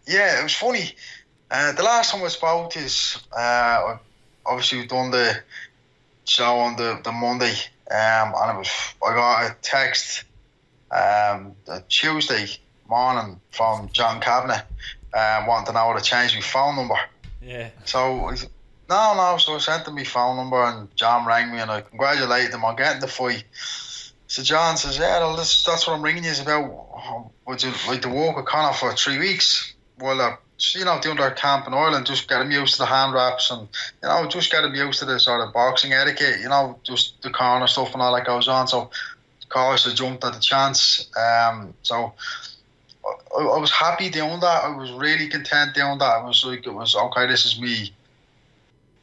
Yeah, it was funny. The last time I spoke to is obviously we've done the show on the Monday, and I got a text the Tuesday morning from John Cutman, wanting to know how to change my phone number. Yeah. So so I sent him my phone number, and John rang me and I congratulated him on getting the fight. So John says, yeah, well, that's what I'm ringing you about. Would you like to work with Conor for 3 weeks? Well, doing their camp in Ireland, just get him used to the hand wraps and, just get him used to the sort of boxing etiquette, just the corner stuff and all that goes on. So, of course, I jumped at the chance. So, I was happy doing that. I was really content doing that. It was okay, this is me.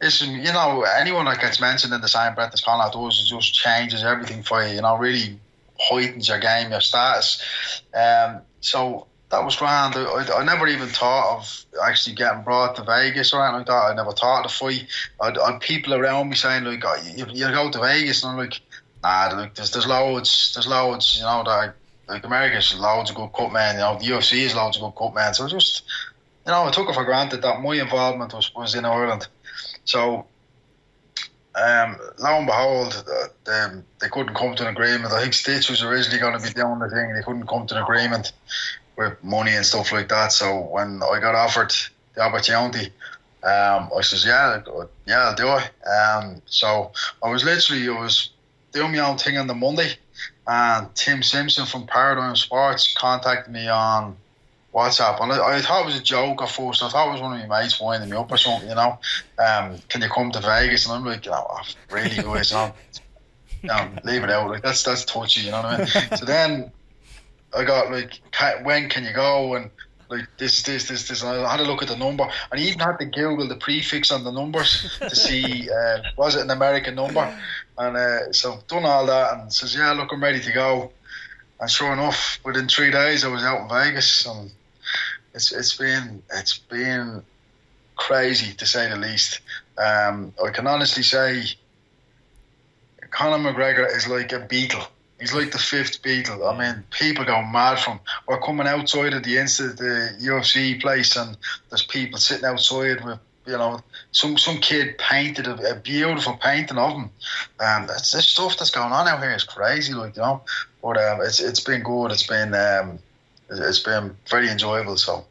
Listen, anyone that gets mentioned in the same breath as Conor does, it just changes everything for you, really heightens your game, your status. So that was grand. I never even thought of actually getting brought to Vegas or anything like that. I never thought of the fight. I had people around me saying, like, oh, you go to Vegas, and I'm like, nah, like, there's loads, that like America's loads of good cutmen, the UFC is loads of good cutmen. So just, I took it for granted that my involvement was in Ireland. So, lo and behold, they couldn't come to an agreement. I think Stitch was originally going to be doing the thing. They couldn't come to an agreement with money and stuff like that. So when I got offered the opportunity, I says, yeah, I'll do it. So I was doing my own thing on the Monday, and Tim Simpson from Paradigm Sports contacted me on WhatsApp, and I thought it was a joke at first. I thought it was one of my mates winding me up or something, can you come to Vegas? And I'm like, really, guys, leave it out, like that's touchy, you know what I mean? So then I got like, when can you go? And like this, and I had to look at the number, and I even had to Google the prefix on the numbers to see was it an American number, and so done all that, and says, yeah, look, I'm ready to go. And sure enough, within 3 days I was out in Vegas, and it's been crazy, to say the least. I can honestly say Conor McGregor is like a Beatle. He's like the fifth Beatle. I mean, people go mad from him. We're coming outside of the UFC place, and there's people sitting outside with, some kid painted a beautiful painting of him. That's this stuff that's going on out here is crazy, like, But it's been good. It's been very enjoyable. So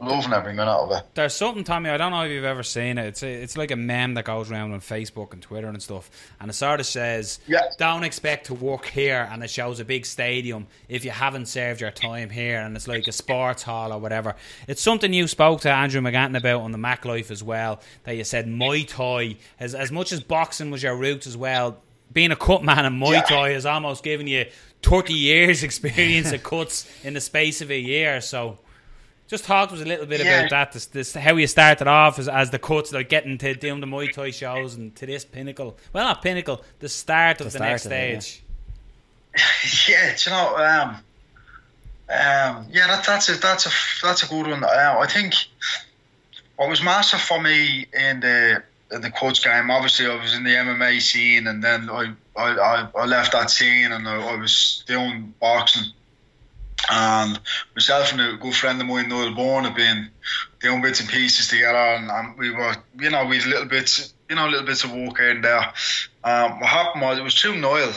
loving every minute of it. There's something, Tommy, I don't know if you've ever seen it. It's like a meme that goes around on Facebook and Twitter and stuff, and it sort of says, don't expect to work here, and it shows a big stadium if you haven't served your time here, and it's like a sports hall or whatever. It's something you spoke to Andrew McGann about on the Mac Life as well, that you said Muay Thai, as much as boxing was your roots as well, being a cut man in Muay Thai has almost given you 30 years experience of cuts in the space of a year. So just talk to us a little bit about that, this how you started off as the cuts, like getting to doing the Muay Thai shows and to this pinnacle. Well, not pinnacle, the start of the next stage. That's a good one. I think what was massive for me in the cuts game, obviously I was in the MMA scene, and then I left that scene, and I was doing boxing. And myself and a good friend of mine, Noel Bourne, have been doing bits and pieces together, and we were, we had little bits of work here and there. What happened was, it was through Noel.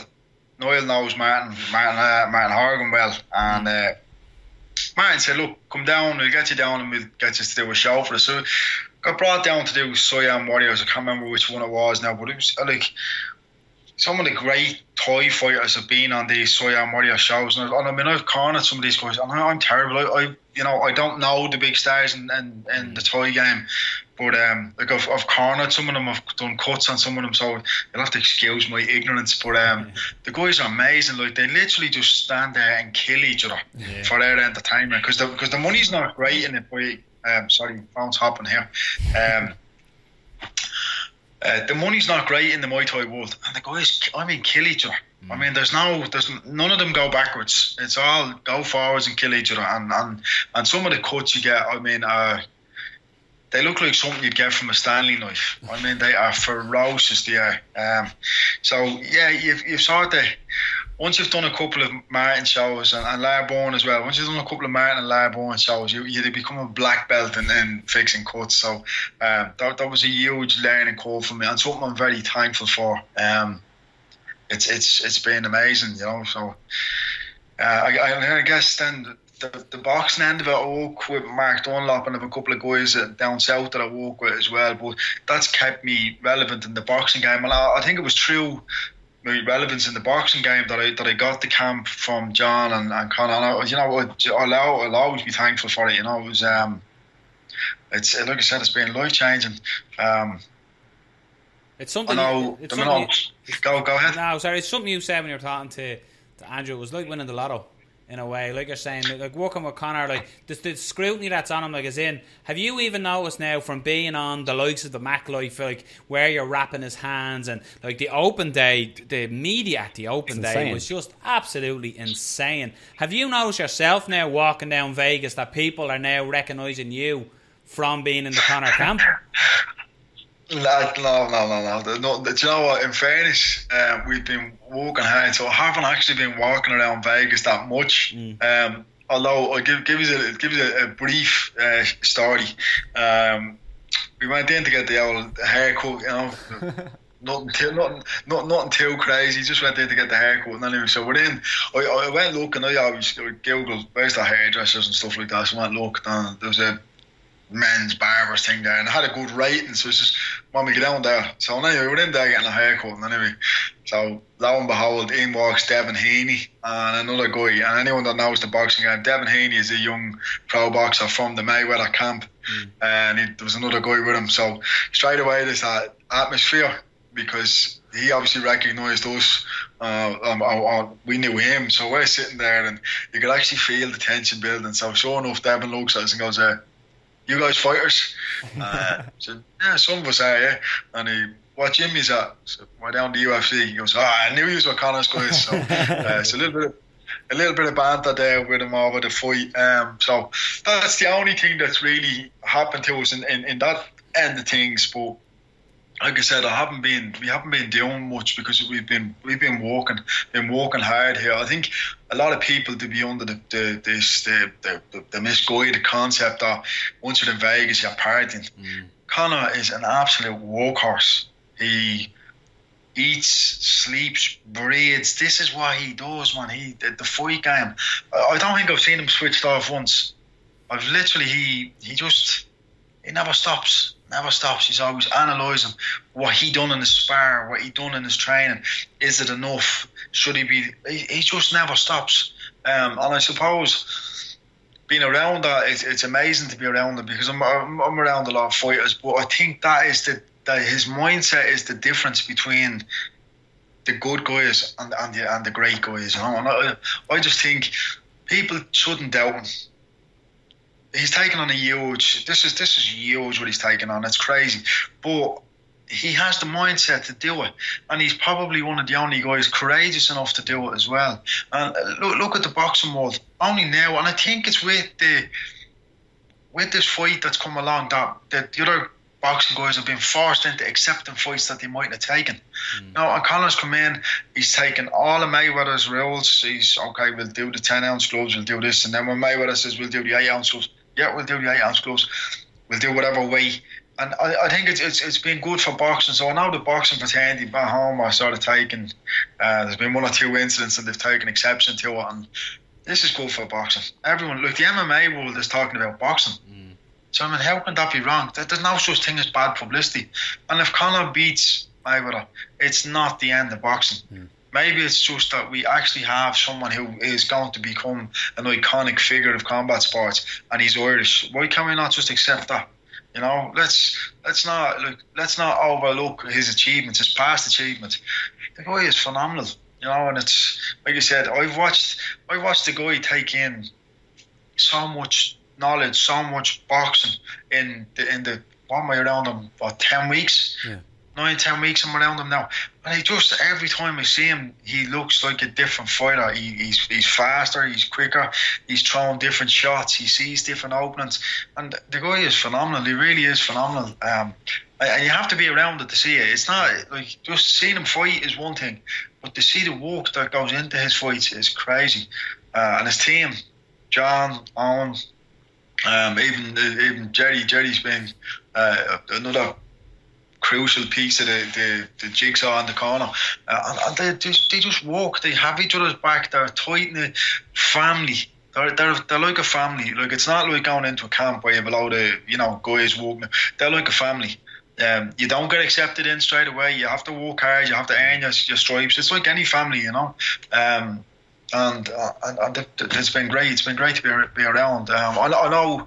Noel knows Martin Horgan well, and Martin said, look, come down, we'll get you down and we'll get you to do a show for us. So got brought down to do Siam Warriors. I can't remember which one it was now, but it was like some of the great Thai fighters have been on these Siam Warrior shows, and I mean, I've cornered some of these guys, and I'm terrible. I don't know the big stars in the Thai game, but like I've cornered some of them. I've done cuts on some of them, so you'll have to excuse my ignorance. But the guys are amazing. Like, they literally just stand there and kill each other for their entertainment, because the money's not great in it. Sorry, phone's hopping here. The money's not great in the Muay Thai world, and the guys, kill each other. I mean, there's none of them go backwards. It's all go forwards and kill each other. And some of the cuts you get, they look like something you'd get from a Stanley knife. I mean, they are ferocious. They are. So yeah, you've sort of once you've done a couple of Martin shows and Larborn as well, once you've done a couple of Martin and Larborn shows, you become a black belt in fixing cuts. So that was a huge learning curve for me, and something I'm very thankful for. It's been amazing, So I guess then the boxing end of it, I work with Mark Dunlop and I have a couple of guys down south that I work with as well. But that's kept me relevant in the boxing game, and I think it was through my relevance in the boxing game that I got the camp from John and Conor. And I'll always be thankful for it. It was it's like I said, it's been life changing. It's something. Go ahead. No, sorry. It's something you said when you were talking to Andrew. It was like winning the lotto. In a way, like you're saying, like working with Conor, like the scrutiny that's on him, like as in, have you even noticed now from being on the likes of the Mac Life, like where you're wrapping his hands and like the open day, the media at the open day was just absolutely insane. Have you noticed yourself now walking down Vegas that people are now recognising you from being in the Conor camp? No. Do you know what? In fairness, we've been walking hard, so I haven't actually been walking around Vegas that much. Although I'll give you a brief story. We went in to get the old haircut, nothing too crazy. Just went in to get the haircut, and anyway, so we're in. I went looking. I always googled where's the hairdressers and stuff like that. So I went looking, and there was a men's barbers thing there, and I had a good rating, so it's just when we get down there. So anyway, we're in there getting a haircut, and anyway, so lo and behold, in walks Devin Heaney and another guy. And anyone that knows the boxing game, Devin Heaney is a young pro boxer from the Mayweather camp, and there was another guy with him. So straight away there's that atmosphere, because he obviously recognised us. We knew him, so we're sitting there, and you could actually feel the tension building. So sure enough, Devin looks at us and goes, "You guys fighters?" So yeah, some of us are, yeah. And he, "What gym is that?" So we're down to UFC. He goes, "I knew you were Conor's guys." So it's a little bit of banter there with him over the fight. So that's the only thing that's really happened to us in that end of things. But like I said, we haven't been doing much because we've been working hard here. I think a lot of people to be under the misguided concept that once you're in Vegas you're partying. Conor is an absolute workhorse. He eats, sleeps, breathes. This is what he does, man. The fight game, I don't think I've seen him switched off once. I've literally he never stops. He's always analysing what he done in his spar, what he done in his training. Is it enough? Should he be? He just never stops. And I suppose being around that, it's amazing to be around him, because I'm around a lot of fighters, but I think that his mindset is the difference between the good guys and the great guys. And I just think people shouldn't doubt him. He's taken on a huge. This is huge what he's taken on. It's crazy, but he has the mindset to do it, and he's probably one of the only guys courageous enough to do it as well. And look at the boxing world only now, and I think it's with this fight that's come along that the other boxing guys have been forced into accepting fights that they mightn't have taken. Now, and Conor's come in, he's taken all of Mayweather's rules. He's okay, we'll do the 10-ounce gloves, we'll do this, and then when Mayweather says we'll do the 8-ounce gloves, yeah, we'll do the 8-ounce gloves, we'll do whatever weight. And I think it's been good for boxing. So I know the boxing fraternity back home are sort of taking, there's been one or two incidents and they've taken exception to it, and this is good for boxing. Everyone, look, the MMA world is talking about boxing. So I mean, how can that be wrong? There's no such thing as bad publicity. And if Conor beats Mayweather, it's not the end of boxing. Maybe it's just that we actually have someone who is going to become an iconic figure of combat sports, and he's Irish. Why can we not just accept that? You know, let's not overlook his achievements, his past achievements. The guy is phenomenal. You know, and it's like I said, I've watched the guy take in so much knowledge, so much boxing in the what am I around him? What, 10 weeks? Yeah. 9-10 weeks I'm around him now, and he just, every time I see him, he looks like a different fighter. He's faster, he's quicker, he's throwing different shots, he sees different openings, and the guy is phenomenal. He really is phenomenal. and you have to be around it to see it. It's not like just seeing him fight is one thing, but to see the work that goes into his fights is crazy. And his team, John, Owen, even Jerry's been another crucial piece of the jigsaw in the corner, and they just walk. They have each other's back. They're tight in a family. They're like a family. Like, it's not like going into a camp where you have a load of guys walking. They're like a family. You don't get accepted in straight away. You have to work hard. You have to earn your stripes. It's like any family, and it's been great. It's been great to be around. I know.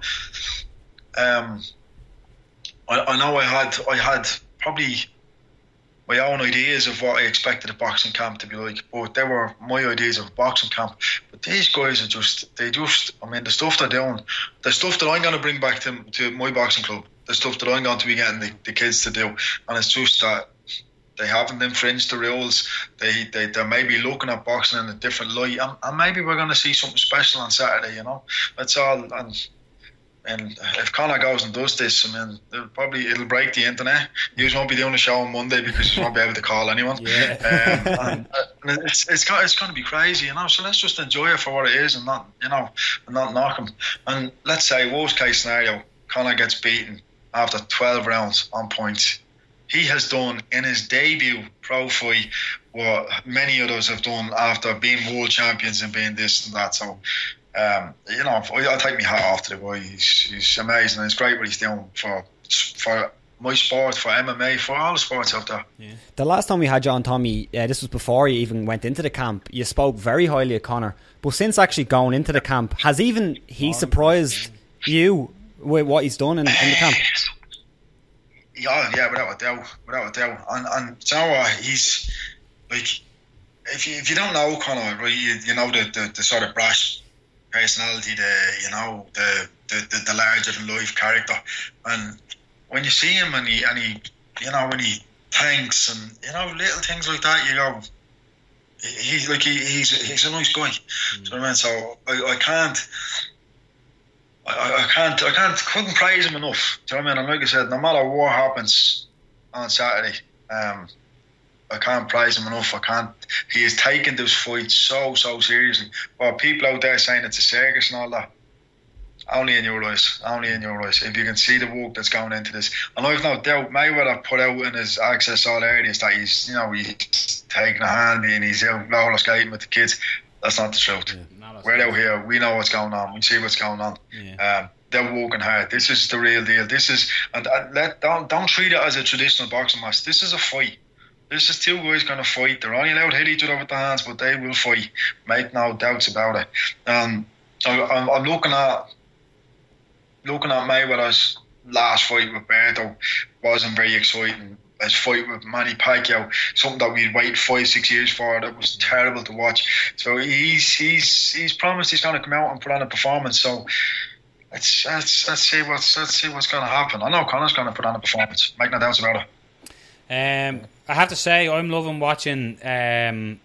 I know I had probably my own ideas of what I expected a boxing camp to be like, but they were my ideas of a boxing camp. But these guys I mean, the stuff they're doing, the stuff that I'm going to bring back to my boxing club, the stuff that I'm going to be getting the kids to do, and it's just that they haven't infringed the rules. They're maybe looking at boxing in a different light, and maybe we're going to see something special on Saturday. That's all. And if Conor goes and does this, I mean, it'll break the internet. You won't be doing a show on Monday because you won't be able to call anyone. Yeah. And it's going to be crazy, So let's just enjoy it for what it is, and not knock him. And let's say worst case scenario, Conor gets beaten after 12 rounds on points. He has done in his debut pro fight what many others have done after being world champions and being this and that. So. I take my hat off to the boy. He's amazing. It's great what he's doing for my sport, for MMA, for all the sports out there. Yeah. The last time we had you on, Tommy, this was before you even went into the camp. You spoke very highly of Conor, but since actually going into the camp, has even he surprised you with what he's done in the camp? Yeah, without a doubt. And you know what? He's like, if you don't know Conor, right, you know the sort of brash personality, the larger than life character, and when you see him and he when he thanks and little things like that, you go, he's a nice guy. So I mean, so I couldn't praise him enough. Do you know what I mean? And like I said, no matter what happens on Saturday, I can't praise him enough. He has taken this fight so seriously. But people out there saying it's a circus and all that, only in your eyes. If you can see the work that's going into this, and I've no doubt Mayweather put out in his Access All areas that he's taking a handy and he's out roller skating with the kids. That's not the truth. Yeah, we're out here. We know what's going on. We see what's going on. Yeah. They're working hard. This is the real deal. This is, and don't treat it as a traditional boxing match. This is a fight. This is two guys going to fight. They're only allowed to hit each other with the hands, but they will fight. Make no doubts about it. I'm looking at Mayweather's last fight with Berto. Wasn't very exciting. His fight with Manny Pacquiao, something that we'd wait 5-6 years for. That was terrible to watch. So he's promised he's going to come out and put on a performance. So let's see what's going to happen. I know Conor's going to put on a performance. Make no doubts about it. I have to say, I'm loving watching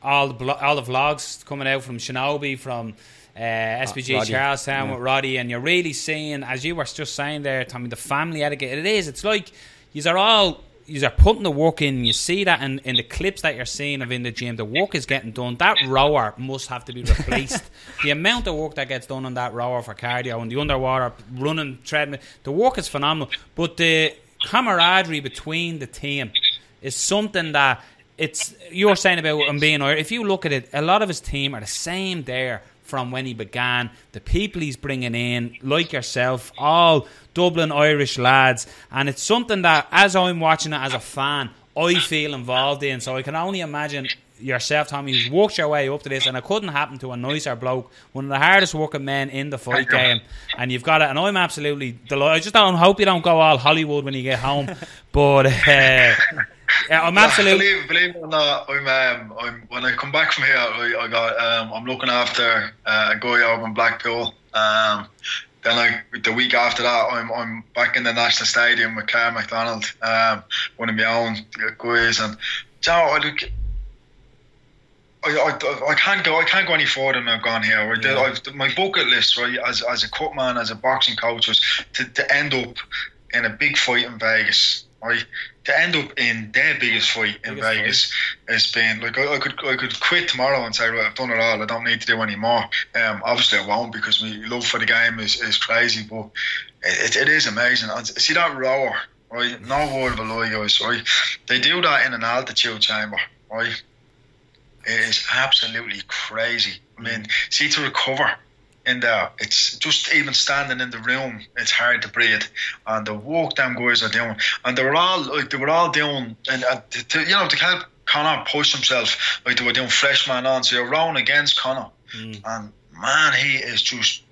all the vlogs coming out from Shinobi, from SBG Roddy. Charlestown with Roddy, and you're really seeing, as you were just saying there, Tommy, the family etiquette. It's like you're putting the work in. You see that in the clips that you're seeing of in the gym. The work is getting done. That rower must have to be replaced. The amount of work that gets done on that rower for cardio and the underwater running treadmill, the work is phenomenal. But the camaraderie between the team is something that you're saying about him being Irish. If you look at it, a lot of his team are the same there from when he began. The people he's bringing in, like yourself, all Dublin Irish lads, and it's something that, as I'm watching it as a fan, I feel involved in. So I can only imagine yourself, Tommy, who's worked your way up to this, and it couldn't happen to a nicer bloke, one of the hardest working men in the fight game, and you've got it, and I'm absolutely delighted. I just hope you don't go all Hollywood when you get home, but I'm absolutely... Believe it or not, I'm when I come back from here, I'm looking after a guy over in Blackpool. Then the week after that, I'm back in the National Stadium with Carl McDonald, one of my own guys, and I can't go any further than I've gone here. Yeah. My bucket list, right, as a Cutman, as a boxing coach, was to end up in a big fight in Vegas. right? To end up in their biggest fight in Vegas has been like I could quit tomorrow and say, right, I've done it all, I don't need to do any more. Obviously I won't, because my love for the game is crazy, but it is amazing. And see that rower, right? No word of a lie, guys, right? They do that in an altitude chamber, right? It is absolutely crazy. I mean, see, to recover in there, it's just even standing in the room, it's hard to breathe. And the work them guys are doing, and they were all doing, and to help Conor push himself, like they were doing freshman on, so you're rowing against Conor, and man, he is just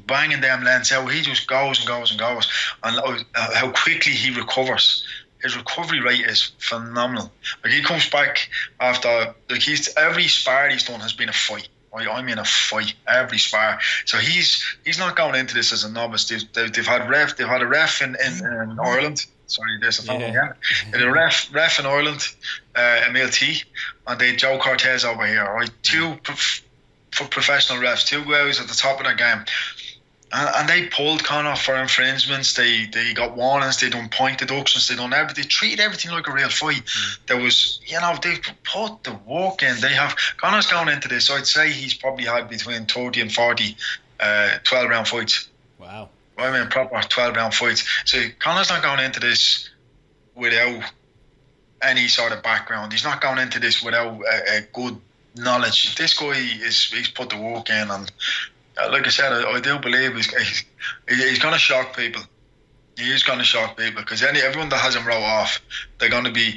banging them lengths out. He just goes and goes and goes, and how quickly he recovers. His recovery rate is phenomenal. Like, he comes back after, like, every spar he's done has been a fight. I mean a fight, every spar. So he's not going into this as a novice. They've had a ref in Ireland. Sorry, there's a phone again. They had a ref in Ireland, Emil T, and they had Joe Cortez over here. Right, two professional refs, two guys at the top of their game. And they pulled Conor for infringements. They got warnings. They done point deductions. They done everything. They treated everything like a real fight. There was, they put the work in. Conor's going into this, I'd say he's probably had between 30 and 40 12-round fights. Wow. I mean, proper 12-round fights. So Conor's not going into this without any sort of background. He's not going into this without a good knowledge. This guy he's put the work in, and like I said, I do believe he's going to shock people. He is going to shock people, because everyone that has him row off, they're going to be.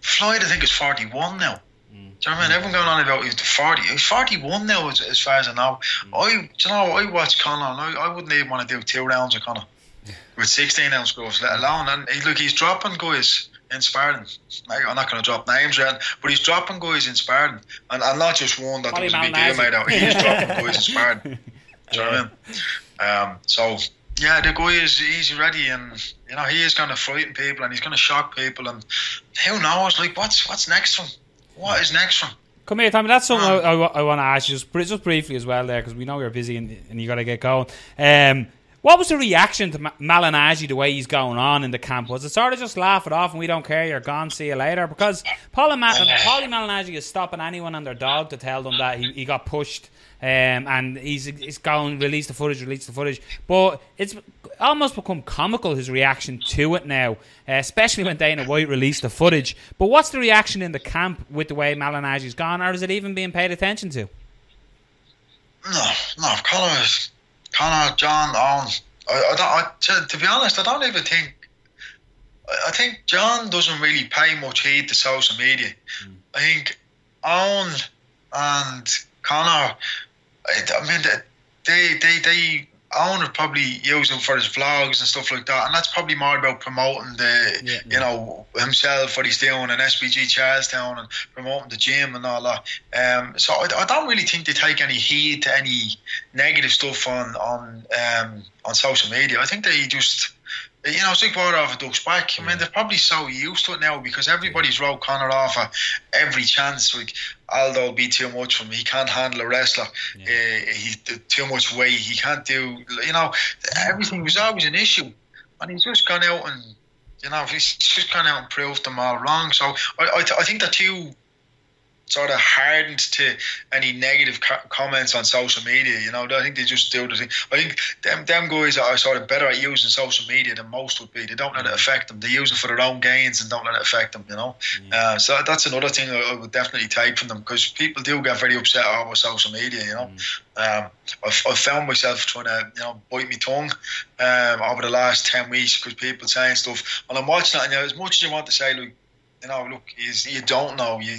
Floyd, I think, is 41 now. Do you know what I mean? Everyone going on about he's 40. He's 41 now, as far as I know. I watch Conor, and I wouldn't even want to do 2 rounds with Conor with 16-ounce gloves, let alone. And he's dropping guys in sparring. I'm not going to drop names yet, but he's dropping guys in sparring, and not just one that there was a big deal made out. He's dropping guys in sparring. Do you know what I mean? So yeah, the guy he's ready, and he is going to frighten people, and he's going to shock people, and who knows? Like, what's next for him? What is next for him? Come here, Tommy. That's something I want to ask you just briefly as well, there, because we know you're busy and you got to get going. What was the reaction to Malignaggi, the way he's going on in the camp? Was it sort of just laugh it off and we don't care, you're gone, see you later? Because Paulie Malignaggi is stopping anyone and their dog to tell them that he got pushed, and he's going, release the footage. But it's almost become comical, his reaction to it now, especially when Dana White released the footage. But what's the reaction in the camp with the way Malignaggi's gone, or is it even being paid attention to? No, Conor, John, Owen. To be honest, I don't even think. I think John doesn't really pay much heed to social media. I think Owen and Conor, I mean, they Owen would probably use him for his vlogs and stuff like that, and that's probably more about promoting himself, what he's doing in SBG Charlestown, and promoting the gym and all that. So I don't really think they take any heed to any negative stuff on social media. I think they just, it's like water off a duck's back. I mean, they're probably so used to it now, because everybody's wrote Conor off at every chance. Like, Aldo will be too much for him. He can't handle a wrestler. He's too much weight. He can't do, everything was always an issue. And he's just gone out and, he's just gone out and proved them all wrong. So I think they're too sort of hardened to any negative comments on social media. I think they just do the thing. I think them guys are sort of better at using social media than most would be. They don't let it affect them. They use it for their own gains and don't let it affect them. So that's another thing I would definitely take from them, because people do get very upset over social media. I found myself trying to bite my tongue over the last 10 weeks, because people saying stuff, and I'm watching that, and as much as you want to say, like, look, you don't know. You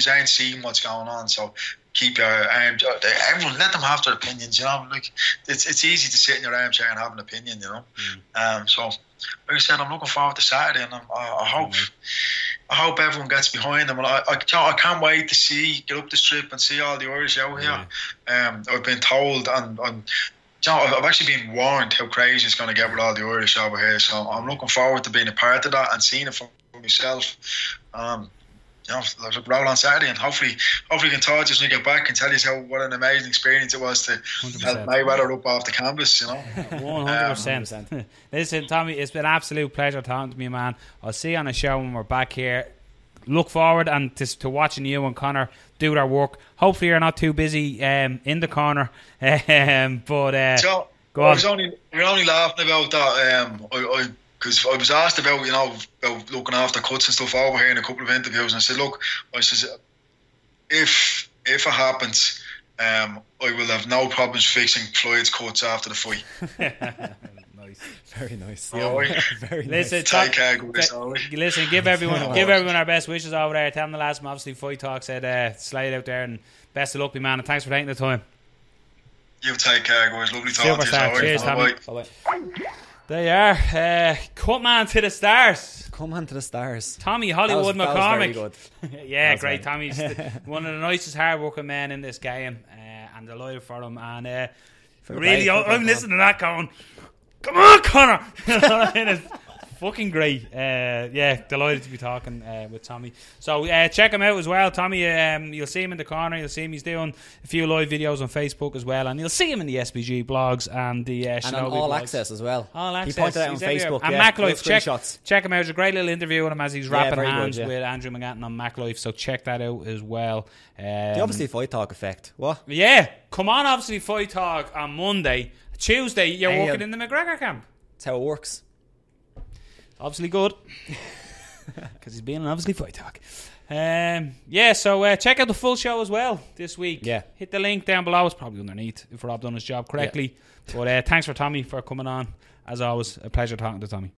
ain't seeing what's going on. So keep your arms. Everyone, let them have their opinions. Like, it's easy to sit in your armchair and have an opinion. So like I said, I'm looking forward to Saturday, and I hope everyone gets behind them. And I can't wait to get up the strip and see all the Irish out here. I've been told, and I've actually been warned how crazy it's going to get with all the Irish over here. So I'm looking forward to being a part of that and seeing it for myself. roll on Saturday, and hopefully we can talk just when we get back and tell you what an amazing experience it was to 100%. help Mayweather up off the canvas. 100%. Listen, Tommy, it's been an absolute pleasure talking to me, man. I'll see you on a show when we're back here. Look forward to watching you and Conor do their work. Hopefully you're not too busy in the corner. So go on. We're only laughing about that. Because I was asked about looking after cuts and stuff over here in a couple of interviews, and I said, look, if it happens, I will have no problems fixing Floyd's cuts after the fight. Nice, very nice. Very listen, take care, guys. Listen, give everyone our best wishes over there. Tell them the last time, obviously, Fight Talk said slide out there, and best of luck, man, and thanks for taking the time. You take care, guys. Lovely talking to you. Superstar. Cheers, Tommy. Bye-bye. There you are. Cutman to the stars. Come to the stars. Tommy Hollywood McCormack. That was yeah, great. Tommy's one of the nicest, hard-working men in this game, and delighted for him. And really, I'm listening to that going, come on, Conor. It's fucking great. Delighted to be talking with Tommy. So check him out as well, Tommy. You'll see him in the corner. You'll see him. He's doing a few live videos on Facebook as well, and you'll see him in the SBG blogs and the and on All blogs. Access as well. All Access. He pointed out on Facebook. And Mac Life. Check him out. There's a great little interview with him as he's rapping hands with Andrew McGann on Mac Life. So check that out as well. The Obviously Fight Talk effect. What? Yeah, come on. Obviously Fight Talk on Monday. Tuesday, you're working in the McGregor camp. That's how it works. Obviously good, because he's being an Obviously Fight Talk. So check out the full show as well this week. Yeah, hit the link down below. It's probably underneath if Rob done his job correctly. Yeah. But thanks for Tommy for coming on. As always, a pleasure talking to Tommy.